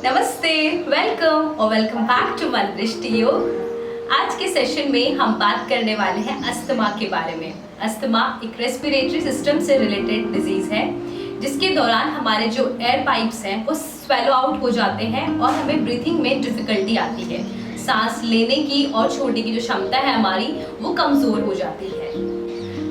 नमस्ते, वेलकम और welcome back to मन दृष्टि योग। आज के सेशन में हम बात करने वाले हैं अस्थमा के बारे में। अस्थमा एक रेस्पिरेटरी सिस्टम से रिलेटेड डिजीज है जिसके दौरान हमारे जो एयर पाइप्स हैं वो स्वेलो आउट हो जाते हैं और हमें ब्रीथिंग में डिफिकल्टी आती है। सांस लेने की और छोड़ने की जो क्षमता है हमारी वो कमज़ोर हो जाती है।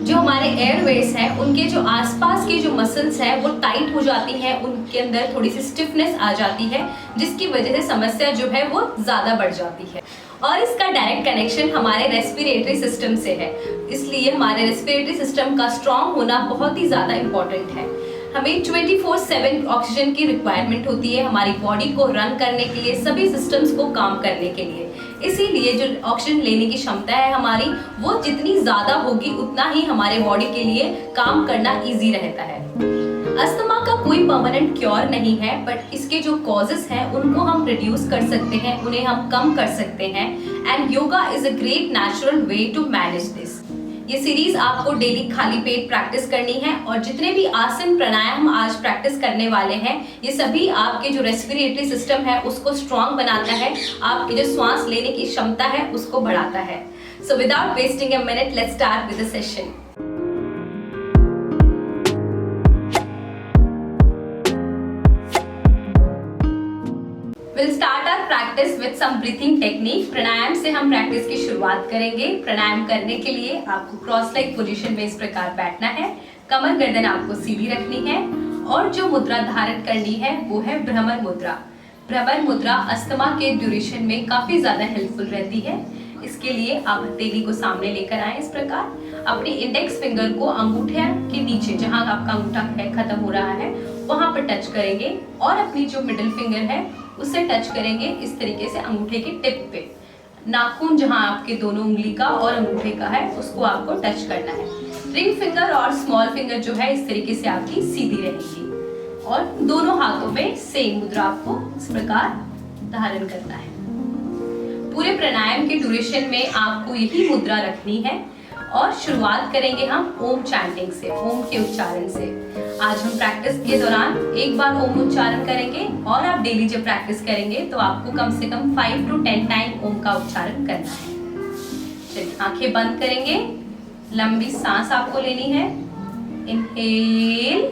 जो हमारे एयरवेज हैं उनके जो आसपास के जो मसल्स हैं वो टाइट हो जाती हैं, उनके अंदर थोड़ी सी स्टिफनेस आ जाती है जिसकी वजह से समस्या जो है वो ज़्यादा बढ़ जाती है। और इसका डायरेक्ट कनेक्शन हमारे रेस्पिरेटरी सिस्टम से है, इसलिए हमारे रेस्पिरेटरी सिस्टम का स्ट्रॉन्ग होना बहुत ही ज़्यादा इम्पॉर्टेंट है। हमें 24/7 ऑक्सीजन की रिक्वायरमेंट होती है हमारी बॉडी को रन करने के लिए, सभी सिस्टम्स को काम करने के लिए। इसीलिए जो ऑक्सीजन लेने की क्षमता है हमारी वो जितनी ज़्यादा होगी उतना ही हमारे बॉडी के लिए काम करना इजी रहता है। अस्थमा का कोई परमानेंट क्योर नहीं है, बट इसके जो कॉजेस हैं उनको हम रिड्यूस कर सकते हैं, उन्हें हम कम कर सकते हैं। And yoga is a great natural way to manage this. ये सीरीज आपको डेली खाली पेट प्रैक्टिस करनी है और जितने भी आसन प्राणायाम आज प्रैक्टिस करने वाले हैं ये सभी आपके जो रेस्पिरेटरी सिस्टम है उसको स्ट्रॉन्ग बनाता है, आपकी जो सांस लेने की क्षमता है उसको बढ़ाता है। So without wasting a minute let's start with the session. We'll start our practice with some breathing technique। प्राणायाम से हम प्रैक्टिस की शुरुआत करेंगे। प्राणायाम करने के लिए आपको क्रॉस लेग पोजीशन में इस प्रकार बैठना है, कमर गर्दन आपको सीधी रखनी है और जो मुद्रा धारण करनी है वो है भ्रमर मुद्रा। भ्रमर मुद्रा अस्थमा के ड्यूरेशन में काफी ज्यादा हेल्पफुल रहती है। इसके लिए आप हथेली को सामने लेकर आए, इस प्रकार अपनी इंडेक्स फिंगर को अंगूठे के नीचे जहां आपका अंगूठा है खत्म हो रहा है वहां पर टच करेंगे और अपनी जो मिडिल फिंगर है उससे टच करेंगे इस तरीके से अंगूठे की टिप पे। नाखून जहां आपके दोनों उंगली का और अंगूठे का है उसको आपको टच करना है। रिंग फिंगर और स्मॉल फिंगर जो है इस तरीके से आपकी सीधी रहेगी और दोनों हाथों में सेम मुद्रा आपको इस प्रकार धारण करना है। पूरे प्राणायाम के ड्यूरेशन में आपको यही मुद्रा रखनी है और शुरुआत करेंगे हम ओम चैंटिंग से, ओम के उच्चारण से। आज हम प्रैक्टिस के दौरान एक बार ओम उच्चारण करेंगे और आप डेली जब प्रैक्टिस करेंगे तो आपको कम से कम 5 to 10 टाइम ओम का उच्चारण करना है। चलिए आंखें बंद करेंगे, लंबी सांस आपको लेनी है। इनहेल,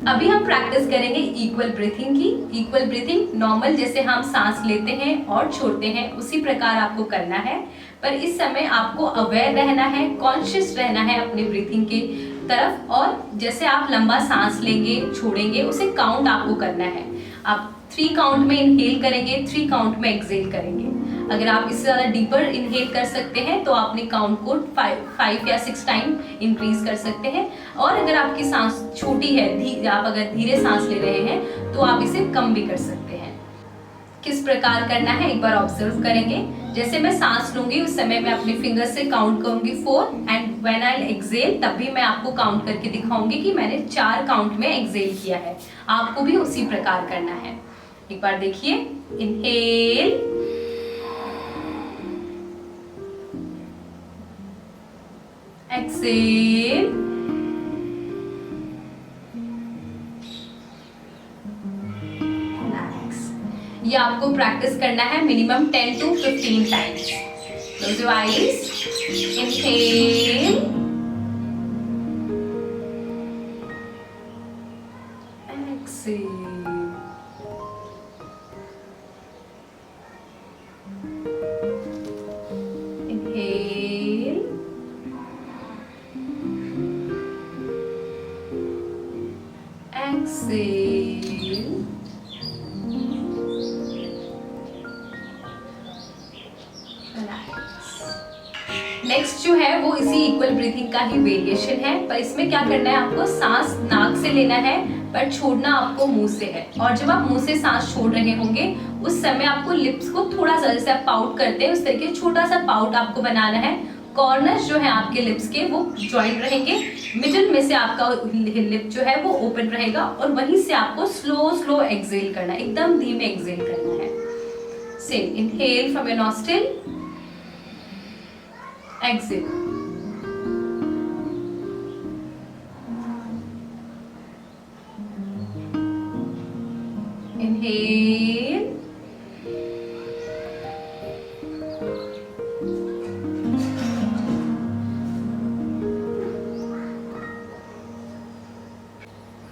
अभी हम प्रैक्टिस करेंगे इक्वल ब्रीथिंग की। इक्वल ब्रीथिंग नॉर्मल जैसे हम सांस लेते हैं और छोड़ते हैं उसी प्रकार आपको करना है, पर इस समय आपको अवेयर रहना है, कॉन्शियस रहना है अपनी ब्रीथिंग के तरफ। और जैसे आप लंबा सांस लेंगे छोड़ेंगे उसे काउंट आपको करना है। आप 3 काउंट में इनहेल करेंगे, 3 काउंट में एक्सहेल करेंगे। अगर आप इससे ज़्यादा डीपर इनहेल कर सकते हैं तो अपने काउंट को 5 या 6 टाइम इंक्रीज कर सकते हैं। और अगर आपकी सांस छोटी है, आप अगर धीरे सांस ले रहे हैं तो आप इसे कम भी कर सकते हैं। किस प्रकार करना है एक बार ऑब्जर्व करेंगे। जैसे मैं सांस लूंगी उस समय मैं अपने फिंगर से काउंट करूंगी 4 एंड व्हेन आई एक्सहेल तब भी मैं आपको काउंट करके दिखाऊंगी कि मैंने 4 काउंट में एक्सहेल किया है। आपको भी उसी प्रकार करना है। एक बार देखिए, इनहेल, एक्सहेल, ये आपको प्रैक्टिस करना है minimum 10 to 15 times. Close your eyes, inhale, exhale, inhale, exhale, next जो है वो इसी इक्वल ब्रीथिंग का ही वेरिएशन है, पर इसमें क्या करना है आपको सांस नाक से लेना है पर छोड़ना आपको मुंह से है। और जब आप मुंह से सांस छोड़ रहे होंगे उस समय आपको लिप्स को थोड़ा सा, जैसे आप पाउट करते हैं उस तरीके छोटा सा पाउट आपको बनाना है। कॉर्नर्स जो है आपके लिप्स के वो जॉइंट रहेंगे, मिडिल में से आपका लिप जो है वो ओपन रहेगा और वहीं से आपको स्लो स्लो एक्सेल करना है, एकदम धीमे एक्सेल करना है। Same inhale from your nostril, exhale, inhale,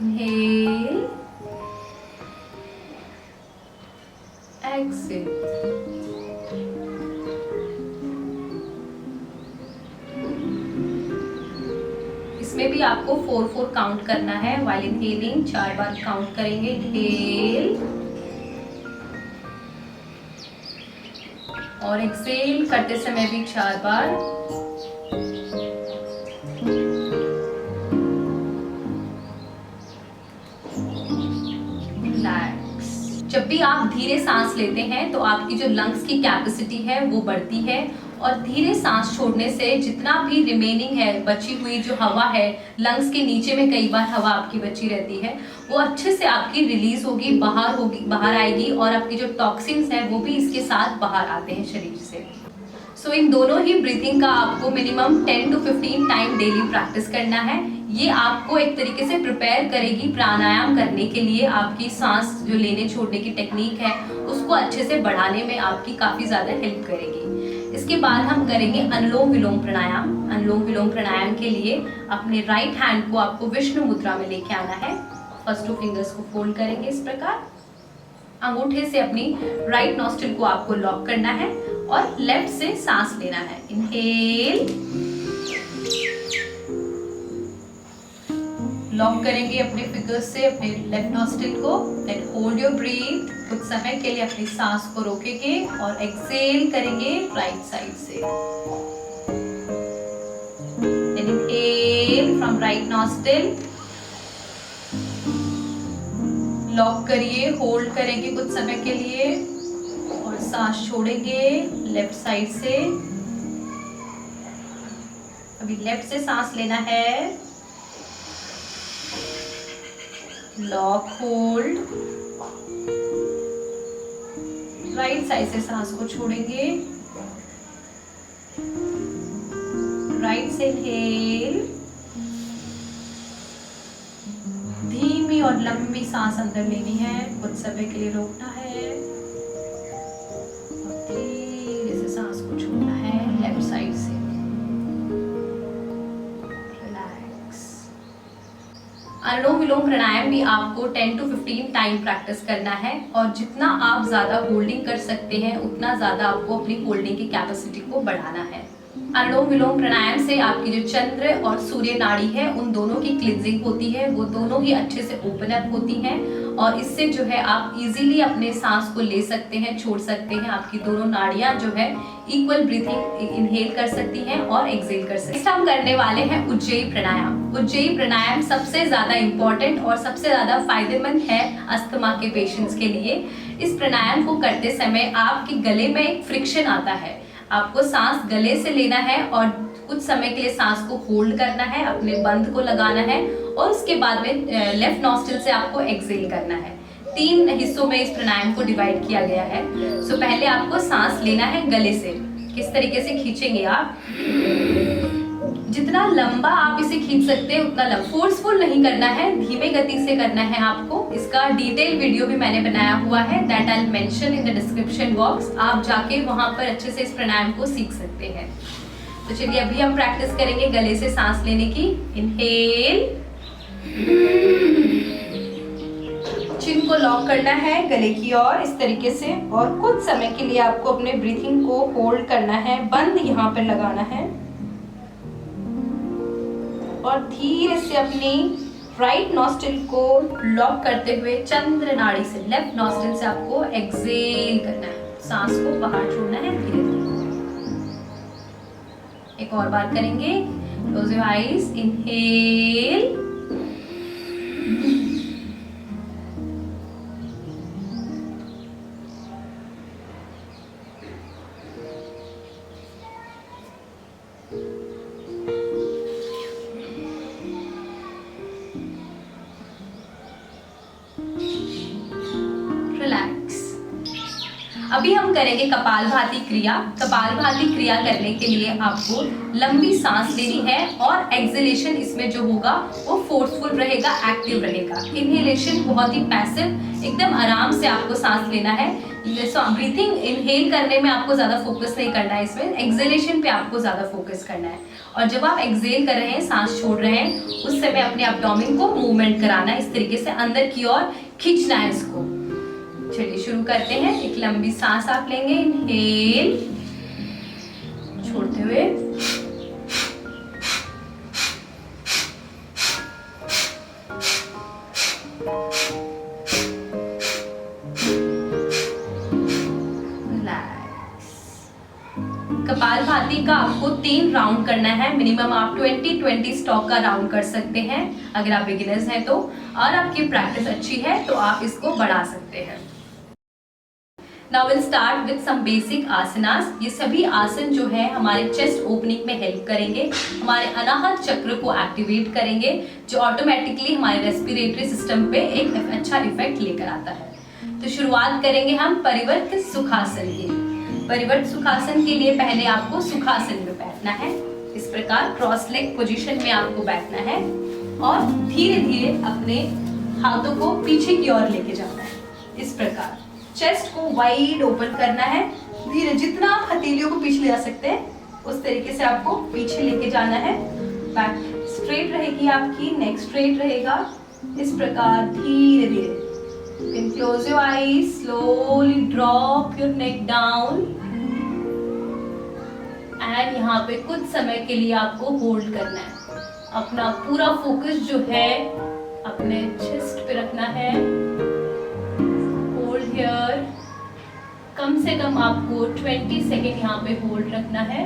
inhale, exhale. इसमें भी आपको 4-4 काउंट करना है। वाइल इनहेलिंग 4 बार काउंट करेंगे। इनहेल और एक्सेल करते समय भी 4 बार। रिलैक्स। जब भी आप धीरे सांस लेते हैं तो आपकी जो लंग्स की कैपेसिटी है वो बढ़ती है और धीरे सांस छोड़ने से जितना भी रिमेनिंग है, बची हुई जो हवा है, लंग्स के नीचे में कई बार हवा आपकी बची रहती है, वो अच्छे से आपकी रिलीज होगी, बाहर आएगी और आपकी जो टॉक्सिन्स हैं वो भी इसके साथ बाहर आते हैं शरीर से। सो इन दोनों ही ब्रीथिंग का आपको minimum 10 to 15 time daily practice करना है। ये आपको एक तरीके से प्रिपेयर करेगी प्राणायाम करने के लिए। आपकी सांस जो लेने छोड़ने की टेक्निक है उसको अच्छे से बढ़ाने में आपकी काफ़ी ज़्यादा हेल्प करेगी। इसके बाद हम करेंगे अनुलोम विलोम प्राणायाम। अनुलोम विलोम प्राणायाम के लिए अपने राइट हैंड को आपको विष्णु मुद्रा में लेके आना है। फर्स्ट 2 फिंगर्स को फोल्ड करेंगे इस प्रकार। अंगूठे से अपनी राइट नॉस्ट्रिल को आपको लॉक करना है और लेफ्ट से सांस लेना है। इनहेल, लॉक करेंगे अपने फिंगर्स से अपने लेफ्ट नॉस्ट्रिल को। Then hold your breath. कुछ समय के लिए अपनी सांस को रोकेंगे और एक्सेल करेंगे राइट साइड से। Then inhale from right nostril, lock करिए, होल्ड करेंगे कुछ समय के लिए और सांस छोड़ेंगे लेफ्ट साइड से। अभी लेफ्ट से सांस लेना है, लॉक, होल्ड, राइट साइड से सांस को छोड़ेंगे, राइट से इनहेल, धीमी और लंबी सांस अंदर लेनी है, कुछ समय के लिए रोकना है और धीरे से सांस को छोड़ना है लेफ्ट साइड से। अनुलोम विलोम प्राणायाम भी आपको 10 to 15 टाइम प्रैक्टिस करना है और जितना आप ज़्यादा होल्डिंग कर सकते हैं उतना ज़्यादा आपको अपनी होल्डिंग की कैपेसिटी को बढ़ाना है। अनुलोम विलोम प्राणायाम से आपकी जो चंद्र और सूर्य नाड़ी है उन दोनों की क्लींजिंग होती है, वो दोनों ही अच्छे से ओपन अप होती हैं और इससे जो है आप इजीली अपने सांस को ले सकते हैं, छोड़ सकते हैं। आपकी दोनों नाड़ियां जो है इक्वल ब्रीथिंग इनहेल कर सकती हैं और एक्सेल कर सकती हैं। हम करने वाले हैं उज्जयी प्राणायाम। उज्जयी प्राणायाम सबसे ज़्यादा इम्पॉर्टेंट और सबसे ज़्यादा फायदेमंद है अस्थमा के पेशेंट्स के लिए। इस प्राणायाम को करते समय आपके गले में एक फ्रिक्शन आता है। आपको सांस गले से लेना है और कुछ समय के लिए सांस को होल्ड करना है, अपने बंद को लगाना है और उसके बाद में लेफ्ट नॉस्ट्रिल से आपको एक्सेल करना है। 3 हिस्सों में इस प्राणायाम को डिवाइड किया गया है। सो पहले आपको सांस लेना है गले से। किस तरीके से खींचेंगे आप? जितना लंबा आप इसे खींच सकते हैं उतना लंबा, फोर्सफुल नहीं करना है, धीमे गति से करना है आपको। इसका डिटेल वीडियो भी मैंने बनाया हुआ है, that I will mention in the description box. आप जाके वहां पर अच्छे से इस प्राणायाम को सीख सकते हैं। तो चलिए अभी हम प्रैक्टिस करेंगे गले से सांस लेने की। इनहेल, चिन को लॉक करना है गले की ओर इस तरीके से और कुछ समय के लिए आपको अपने ब्रीथिंग को होल्ड करना है, बंद यहाँ पर लगाना है और धीरे से अपनी राइट नॉस्ट्रिल को लॉक करते हुए चंद्र नाड़ी से लेफ्ट नॉस्ट्रिल से आपको एक्सेल करना है, सांस को बाहर छोड़ना है धीरे धीरे। एक और बार करेंगे। क्लोज योर आईज, इनहेल, अभी हम करेंगे कपालभाति क्रिया। कपालभाति क्रिया करने के लिए आपको लंबी सांस लेनी है और एक्सहेलेशन इसमें जो होगा वो फोर्सफुल रहेगा, एक्टिव रहेगा। इनहेलेशन बहुत ही पैसिव, एकदम आराम से आपको सांस लेना है। ब्रीथिंग इनहेल करने में आपको ज़्यादा फोकस नहीं करना है, इसमें एक्सहेलेशन पे आपको ज़्यादा फोकस करना है। और जब आप एक्सहेल कर रहे हैं, सांस छोड़ रहे हैं, उस समय अपने एब्डोमेन को मूवमेंट कराना है, इस तरीके से अंदर की ओर खींचना है इसको। चलिए शुरू करते हैं। एक लंबी सांस आप लेंगे, इनहेल, छोड़ते हुए कपालभाति का आपको 3 राउंड करना है। मिनिमम आप 20 स्टॉक का राउंड कर सकते हैं अगर आप बिगिनर्स हैं तो, और आपकी प्रैक्टिस अच्छी है तो आप इसको बढ़ा सकते हैं। Now will start with some basic आसनास। ये सभी आसन जो है हमारे चेस्ट ओपनिंग में हेल्प करेंगे, हमारे अनाहत चक्र को एक्टिवेट करेंगे, जो ऑटोमेटिकली हमारे रेस्पिरेटरी सिस्टम पे एक अच्छा इफेक्ट लेकर आता है। तो शुरुआत करेंगे हम परिवर्त सुखासन की। परिवर्त सुखासन के लिए पहले आपको सुखासन में बैठना है, इस प्रकार क्रॉस लेग पोजीशन में आपको बैठना है और धीरे धीरे अपने हाथों को पीछे की ओर लेके जाना है। इस प्रकार चेस्ट को वाइड ओपन करना है, धीरे जितना आप हथेलियों को पीछे ले जा सकते हैं उस तरीके से आपको पीछे लेके जाना है। बैक स्ट्रेट रहेगी आपकी, नेक स्ट्रेट रहेगा। इस प्रकार धीरे धीरे You can close your eyes, slowly drop your neck down and यहाँ पे कुछ समय के लिए आपको होल्ड करना है। अपना पूरा फोकस जो है अपने चेस्ट पे रखना है। होल्ड हियर, कम से कम आपको 20 सेकेंड यहाँ पे होल्ड रखना है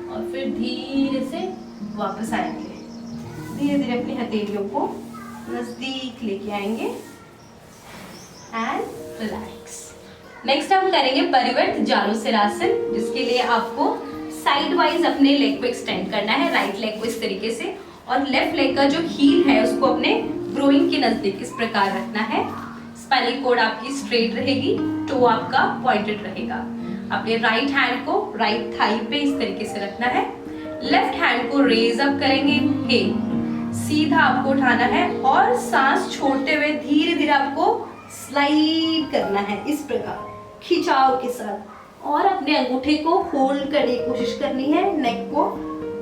और फिर धीरे से वापस आएंगे। धीरे धीरे अपनी हथेलियों को नजदीक लेके आएंगे एंड रिलैक्स। नेक्स्ट हम करेंगे परिवर्त जालूसरासन, जिसके लिए आपको साइड वाइज अपने लेग को एक्सटेंड करना है, राइट लेग को इस तरीके से, और लेफ्ट लेग का जो हील है उसको अपने ग्रोइंग के नजदीक इस प्रकार रखना है। स्पाइनल कॉर्ड आपकी स्ट्रेट रहेगी, टो आपका पॉइंटेड रहेगा। अपने राइट हैंड को राइट थाई पे इस तरीके से रखना है, लेफ्ट हैंड को रेज अप करेंगे, हे सीधा आपको उठाना है और सांस छोड़ते हुए धीरे धीरे आपको स्लाइड करना है इस प्रकार खिंचाव के साथ, और अपने अंगूठे को होल्ड करने की कोशिश करनी है। नेक को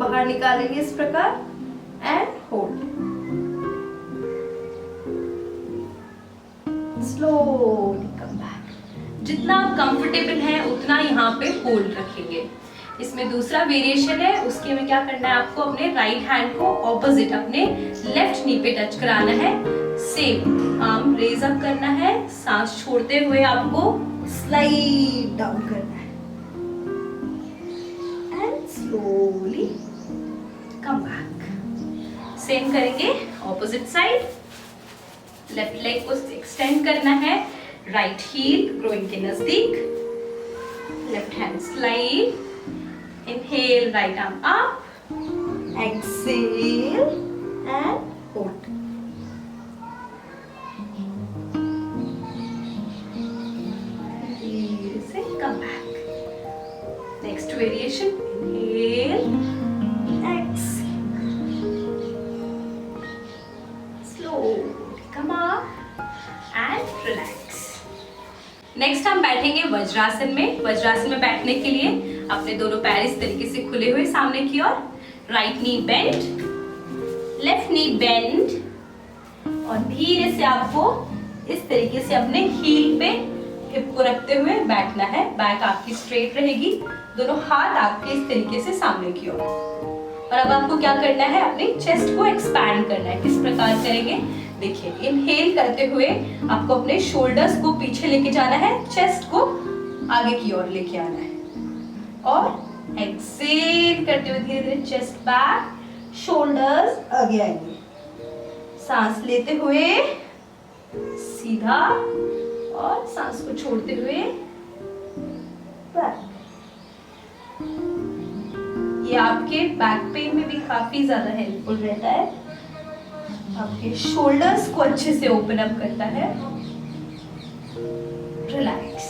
बाहर निकालेंगे इस प्रकार and hold. Slowly come back. जितना आप कंफर्टेबल हैं उतना यहाँ पे होल्ड रखेंगे। इसमें दूसरा वेरिएशन है, उसके में क्या करना है, आपको अपने राइट हैंड को ऑपोजिट अपने लेफ्ट नी पे टच कराना है। सेम आर्म रेज अप करना है, सांस छोड़ते हुए आपको स्लाइड डाउन करना है and slowly come back. Same करेंगे ऑपोजिट साइड। लेफ्ट लेग को एक्सटेंड करना है, राइट हील ग्रोइंग के नजदीक, left hand slide, inhale right arm up, exhale and hold. धीरे से come back. Next variation, inhale, exhale, slowly come up and relax. Next हम बैठेंगे वज्रासन में। वज्रासन में बैठने के लिए अपने दोनों पैर इस तरीके से खुले हुए सामने की ओर, right knee bend, left knee bend, और धीरे से आपको इस तरीके से अपने हील पे हिप को रखते हुए बैठना है। बैक आपकी स्ट्रेट रहेगी, दोनों हाथ आपके इस तरीके से सामने की ओर। और अब आपको क्या करना है, अपने चेस्ट को एक्सपैंड करना है। किस प्रकार करेंगे, देखिए इनहेल करते हुए आपको अपने शोल्डर्स को पीछे लेके जाना है, चेस्ट को आगे की ओर लेके आना है, और एक्सेल करते हुए धीरे धीरे चेस्ट बैक, शोल्डर्स आगे आएंगे। सांस लेते हुए सीधा और सांस को छोड़ते हुए बैक। ये आपके बैक पेन में भी काफी ज्यादा हेल्पफुल रहता है, आपके शोल्डर्स को अच्छे से ओपन अप करता है। रिलैक्स।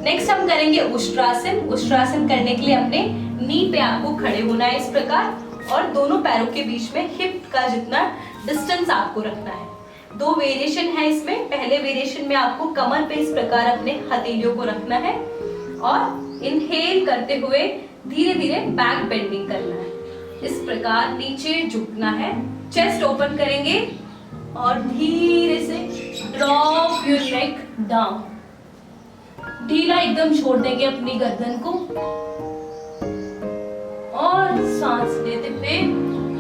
नेक्स्ट हम करेंगे उष्ट्रासन। उष्ट्रासन करने के लिए अपने नी पे आपको खड़े होना है इस प्रकार, और दोनों पैरों के बीच में हिप का जितना डिस्टेंस आपको रखना है। 2 वेरिएशन है इसमें। पहले वेरिएशन में आपको कमर पे इस प्रकार अपने हथेलियों को रखना है और इनहेल करते हुए धीरे धीरे बैक बेंडिंग करना है। इस प्रकार नीचे झुकना है, चेस्ट ओपन करेंगे और धीरे से ड्रॉप योर नेक डाउन। ढीला एकदम छोड़ देंगे अपनी गर्दन को और सांस लेते हुए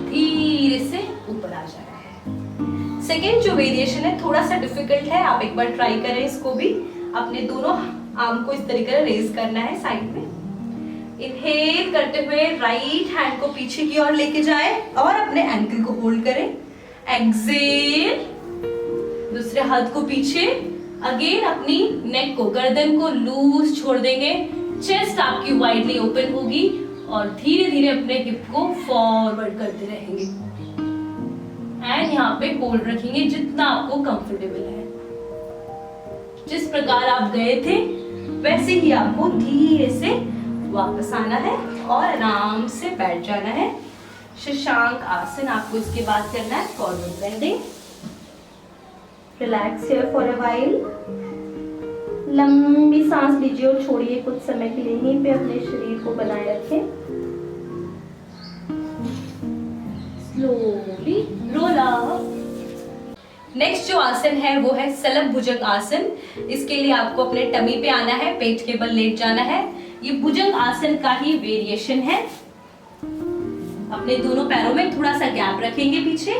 धीरे से ऊपर आ जाना है। सेकेंड जो वेरिएशन है थोड़ा सा डिफिकल्ट है, आप एक बार ट्राई करें इसको भी। अपने दोनों आर्म को इस तरीके से रेज करना है साइड में। इनहेल करते हुए राइट हैंड को पीछे की ओर लेके जाएं और अपने एंकल को होल्ड करें। एक्सेल, दूसरे हाथ को पीछे, अगेन अपनी नेक को, गर्दन को लूज छोड़ देंगे। चेस्ट आपकी वाइडली ओपन होगी और धीरे धीरे अपने हिप को फॉरवर्ड करते रहेंगे एंड यहाँ पे होल्ड रखेंगे जितना आपको कंफर्टेबल है। जिस प्रकार आप गए थे वैसे ही आपको धीरे से वापस आना है और आराम से बैठ जाना है। शशांक आसन आपको इसके बाद करना है, forward bending. Relax here for a while. लंबी सांस लीजिए और छोड़िए कुछ समय के लिए। यहीं पे अपने शरीर को बनाए रखें। Slowly roll up. नेक्स्ट जो आसन है वो है सलभ भुजंग आसन। इसके लिए आपको अपने टमी पे आना है, पेट के बल लेट जाना है। ये भुजंग आसन का ही वेरिएशन है। अपने दोनों पैरों में थोड़ा सा गैप रखेंगे पीछे।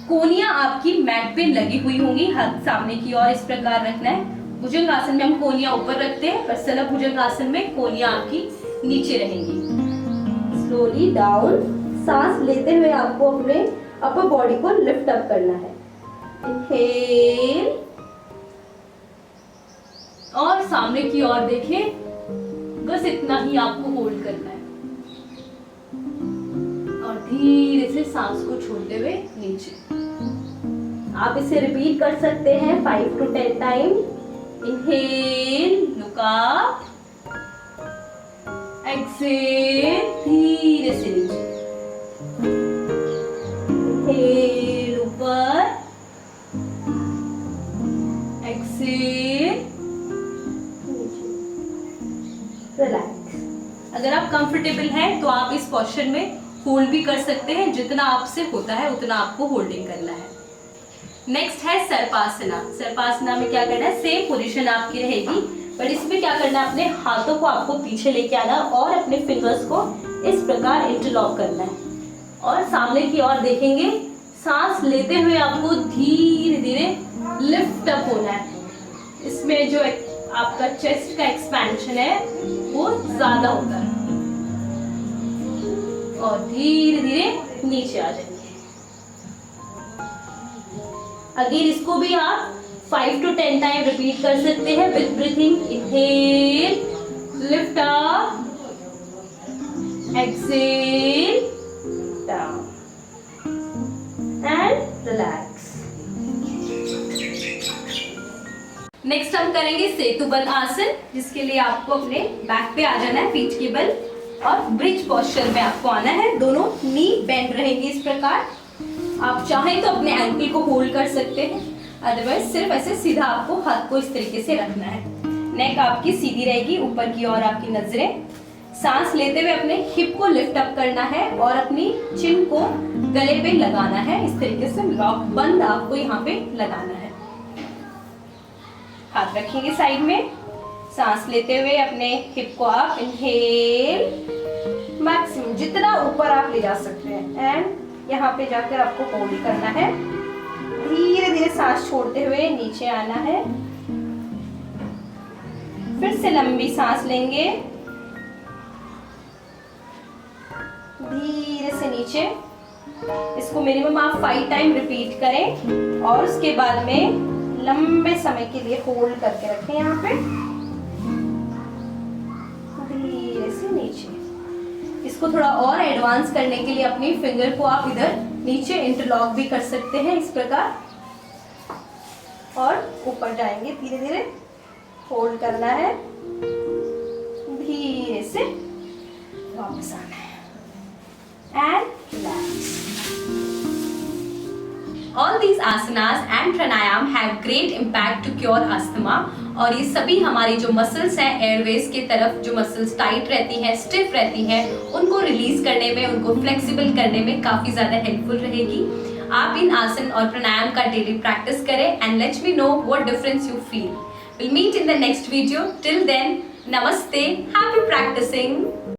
कोनियां आपकी मैट पे लगी हुई होंगी, हाथ सामने की ओर इस प्रकार रखना है। भुजंग आसन में हम कोनियां ऊपर रखते हैं, पर सलभ भुजंग आसन में कोनियां आपकी नीचे रहेंगी। Slowly down. सांस लेते हुए आपको अपने अपर बॉडी को लिफ्ट अप करना है। इनहेल और सामने की ओर देखें, बस इतना ही आपको होल्ड करना है और धीरे से सांस को छोड़ते हुए नीचे। आप इसे रिपीट कर सकते हैं 5 to 10 time. Inhale, look up, exhale, धीरे से नीचे। इनहेल ऊपर, एक्सेल नीचे। रिलैक्स। अगर आप कंफर्टेबल हैं तो आप इस पोस्चर में होल्ड भी कर सकते हैं। जितना आपसे होता है उतना आपको होल्डिंग करना है। नेक्स्ट है सर्पासना। सर्पासना में क्या करना है, सेम पोजीशन आपकी रहेगी, पर इसमें क्या करना है, अपने हाथों को आपको पीछे लेके आना और अपने फिंगर्स को इस प्रकार इंटरलॉक करना है और सामने की ओर देखेंगे। सांस लेते हुए आपको धीरे धीरे लिफ्ट अप होना है। इसमें जो आपका चेस्ट का एक्सपेंशन है वो ज्यादा होता है और धीरे धीरे नीचे आ जाएंगे। अगेन इसको भी आप 5 to 10 टाइम रिपीट कर सकते हैं with breathing. Inhale, lift up, exhale, down and relax. Next हम करेंगे सेतुबंध आसन, जिसके लिए आपको अपने बैक पे आ जाना है, पीठ के बल, और ब्रिज पोस्चर में आपको आना है। दोनों नी बेंड रहेंगे इस प्रकार। आप चाहें तो अपने एंकल को होल्ड कर सकते हैं, अदरवाइज सिर्फ ऐसे सीधा आपको हाथ को इस तरीके से रखना है। नेक आपकी सीधी रहेगी, ऊपर की ओर आपकी नजरें। सांस लेते हुए अपने हिप को लिफ्ट अप करना है और अपनी चिन को गले पे लगाना है। इस तरीके से लॉक बंद आपको यहाँ पे लगाना है। हाथ रखेंगे साइड में। सांस लेते हुए अपने हिप को आप इनहेल, मैक्सिमम जितना ऊपर आप ले जा सकते हैं, एंड यहाँ पे जाकर आपको होल्ड करना है। धीरे धीरे सांस छोड़ते हुए नीचे आना है। फिर से लंबी सांस लेंगे, धीरे से नीचे। इसको मिनिमम आप 5 टाइम रिपीट करें और उसके बाद में लंबे समय के लिए होल्ड करके रखें। यहाँ पे धीरे से नीचे। इसको थोड़ा और एडवांस करने के लिए अपनी फिंगर को आप इधर नीचे इंटरलॉक भी कर सकते हैं इस प्रकार, और ऊपर जाएंगे धीरे धीरे। होल्ड करना है, धीरे से वापस आना है and relax. All these asanas and pranayam have great impact to cure asthma। और ये सभी हमारी जो मसल्स हैं एयरवेज के तरफ, जो मसल्स टाइट रहती हैं, स्टिफ रहती हैं, उनको रिलीज करने में, उनको फ्लेक्सिबल करने में काफ़ी ज़्यादा हेल्पफुल रहेगी। आप इन आसन और प्राणायाम का डेली प्रैक्टिस करें and let me know what difference you feel. Will meet in the next video. Till then, namaste, happy practising.